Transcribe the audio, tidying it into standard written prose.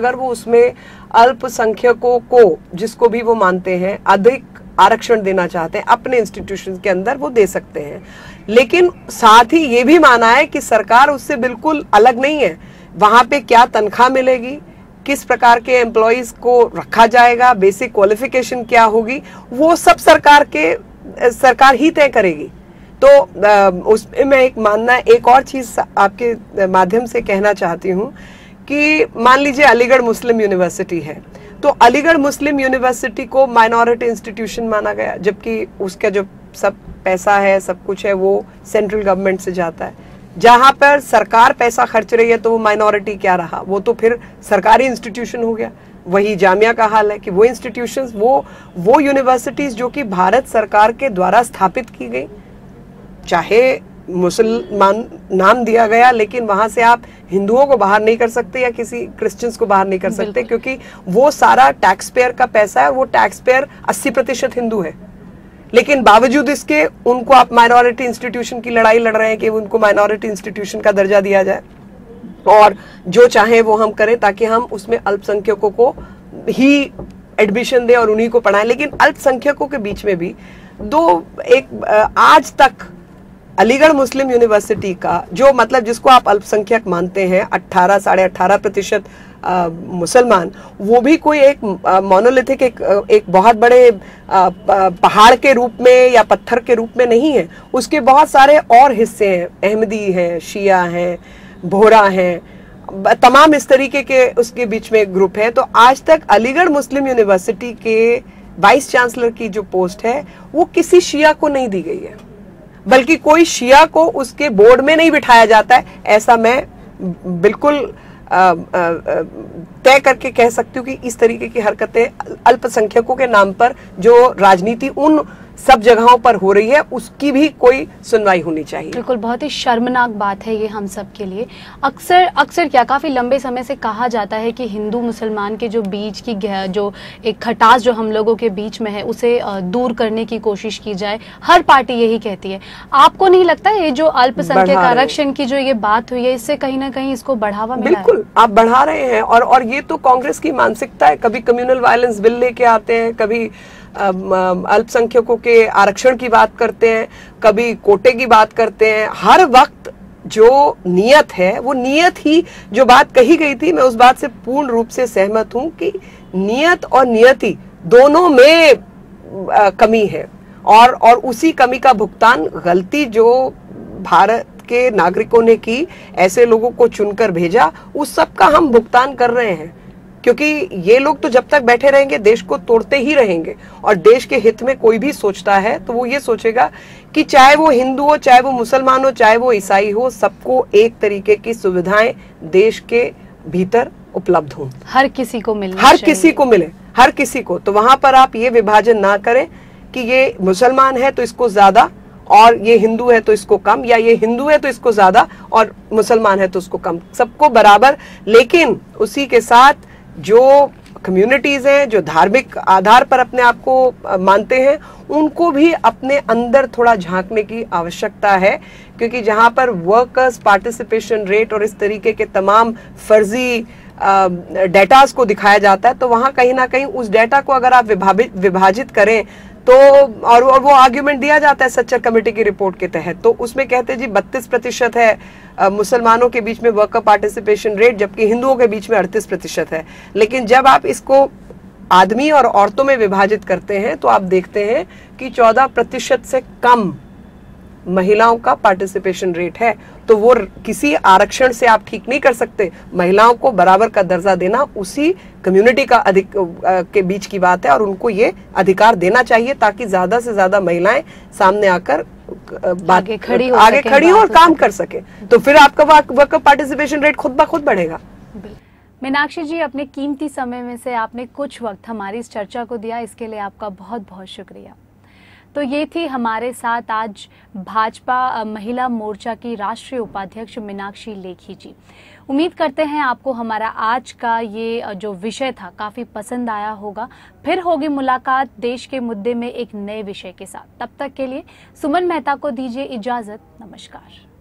अगर वो उसमें अल्पसंख्यकों को, जिसको भी वो मानते हैं, अधिक आरक्षण देना चाहते हैं अपने इंस्टीट्यूशन के अंदर, वो दे सकते हैं। लेकिन साथ ही ये भी माना है कि सरकार उससे बिल्कुल अलग नहीं है। वहां पे क्या तनख्वाह मिलेगी, किस प्रकार के एम्प्लॉइज को रखा जाएगा, बेसिक क्वालिफिकेशन क्या होगी, वो सब सरकार ही तय करेगी। तो उसमें मैं एक और चीज आपके माध्यम से कहना चाहती हूँ कि मान लीजिए अलीगढ़ मुस्लिम यूनिवर्सिटी है, तो अलीगढ़ मुस्लिम यूनिवर्सिटी को माइनॉरिटी इंस्टीट्यूशन माना गया, जबकि उसका जो सब पैसा है, सब कुछ है, वो सेंट्रल गवर्नमेंट से जाता है। जहां पर सरकार पैसा खर्च रही है तो वो माइनॉरिटी क्या रहा, वो तो फिर सरकारी इंस्टीट्यूशन हो गया। वही जामिया का हाल है कि वो इंस्टीट्यूशंस, वो यूनिवर्सिटीज जो कि भारत सरकार के द्वारा स्थापित की गई, चाहे मुसलमान नाम दिया गया, लेकिन वहां से आप हिंदुओं को बाहर नहीं कर सकते या किसी क्रिश्चियंस को बाहर नहीं कर सकते, क्योंकि वो सारा टैक्स पेयर का पैसा है। वो टैक्स पेयर 80% हिंदू है, लेकिन बावजूद इसके उनको आप माइनॉरिटी इंस्टीट्यूशन की लड़ाई लड़ रहे हैं कि उनको माइनॉरिटी इंस्टीट्यूशन का दर्जा दिया जाए और जो चाहे वो हम करें ताकि हम उसमें अल्पसंख्यकों को ही एडमिशन दें और उन्हीं को पढ़ाएं। लेकिन अल्पसंख्यकों के बीच में भी आज तक अलीगढ़ मुस्लिम यूनिवर्सिटी का जो मतलब जिसको आप अल्पसंख्यक मानते हैं, 18-18.5% मुसलमान, वो भी कोई एक मोनोलिथिक एक बहुत बड़े पहाड़ के रूप में या पत्थर के रूप में नहीं है। उसके बहुत सारे और हिस्से हैं, अहमदी हैं, शिया हैं, बोहरा हैं, तमाम इस तरीके के उसके बीच में ग्रुप है। तो आज तक अलीगढ़ मुस्लिम यूनिवर्सिटी के वाइस चांसलर की जो पोस्ट है वो किसी शिया को नहीं दी गई है, बल्कि कोई शिया को उसके बोर्ड में नहीं बिठाया जाता है। ऐसा मैं बिल्कुल तय करके कह सकती हूँ कि इस तरीके की हरकतें अल्पसंख्यकों के नाम पर जो राजनीति उन सब जगहों पर हो रही है, उसकी भी कोई सुनवाई होनी चाहिए। बिल्कुल, बहुत ही शर्मनाक बात है ये हम सब के लिए। अक्सर क्या काफी लंबे समय से कहा जाता है कि हिंदू मुसलमान के जो बीच की जो एक खटास जो हम लोगों के बीच में है उसे दूर करने की कोशिश की जाए। हर पार्टी यही कहती है। आपको नहीं लगता ये जो अल्पसंख्यक आरक्षण की जो ये बात हुई है, इससे कहीं ना कहीं इसको बढ़ावा मिला है? बिल्कुल, आप बढ़ा रहे हैं और ये तो कांग्रेस की मानसिकता है। कभी कम्युनल वायलेंस बिल लेके आते हैं, कभी अल्पसंख्यकों के आरक्षण की बात करते हैं, कभी कोटे की बात करते हैं। हर वक्त जो नियत है वो नियत ही, जो बात कही गई थी, मैं उस बात से पूर्ण रूप से सहमत हूं कि नियत और नियति दोनों में कमी है और उसी कमी का भुगतान, गलती जो भारत के नागरिकों ने की, ऐसे लोगों को चुनकर भेजा, उस सब का हम भुगतान कर रहे हैं। क्योंकि ये लोग तो जब तक बैठे रहेंगे देश को तोड़ते ही रहेंगे। और देश के हित में कोई भी सोचता है तो वो ये सोचेगा कि चाहे वो हिंदू हो, चाहे वो मुसलमान हो, चाहे वो ईसाई हो, सबको एक तरीके की सुविधाएं देश के भीतर उपलब्ध हों, हर किसी को मिले, हर किसी को। तो वहां पर आप ये विभाजन ना करें कि ये मुसलमान है तो इसको ज्यादा और ये हिंदू है तो इसको कम, या ये हिंदू है तो इसको ज्यादा और मुसलमान है तो उसको कम। सबको बराबर, लेकिन उसी के साथ जो कम्युनिटीज हैं, जो धार्मिक आधार पर अपने आप को मानते हैं, उनको भी अपने अंदर थोड़ा झांकने की आवश्यकता है। क्योंकि जहां पर वर्कर्स पार्टिसिपेशन रेट और इस तरीके के तमाम फर्जी डेटास को दिखाया जाता है, तो वहां कहीं ना कहीं उस डेटा को अगर आप विभाजित करें तो और वो आर्ग्यूमेंट दिया जाता है सच्चर कमेटी की रिपोर्ट के तहत, तो उसमें कहते हैं जी 32% है मुसलमानों के बीच में वर्कर पार्टिसिपेशन रेट, जबकि हिंदुओं के बीच में 38% है। लेकिन जब आप इसको आदमी और औरतों में विभाजित करते हैं तो आप देखते हैं कि 14% से कम महिलाओं का पार्टिसिपेशन रेट है। तो वो किसी आरक्षण से आप ठीक नहीं कर सकते। महिलाओं को बराबर का दर्जा देना उसी कम्युनिटी का के बीच की बात है और उनको ये अधिकार देना चाहिए ताकि ज्यादा से ज्यादा महिलाएं सामने आकर आगे खड़ी हो और काम कर सके। तो फिर आपका वर्कर पार्टिसिपेशन रेट खुद ब खुद बढ़ेगा। मीनाक्षी जी, अपने कीमती समय में से आपने कुछ वक्त हमारी इस चर्चा को दिया, इसके लिए आपका बहुत बहुत शुक्रिया। तो ये थी हमारे साथ आज भाजपा महिला मोर्चा की राष्ट्रीय उपाध्यक्ष मीनाक्षी लेखी जी। उम्मीद करते हैं आपको हमारा आज का ये जो विषय था काफ़ी पसंद आया होगा। फिर होगी मुलाकात देश के मुद्दे में एक नए विषय के साथ। तब तक के लिए सुमन मेहता को दीजिए इजाज़त। नमस्कार।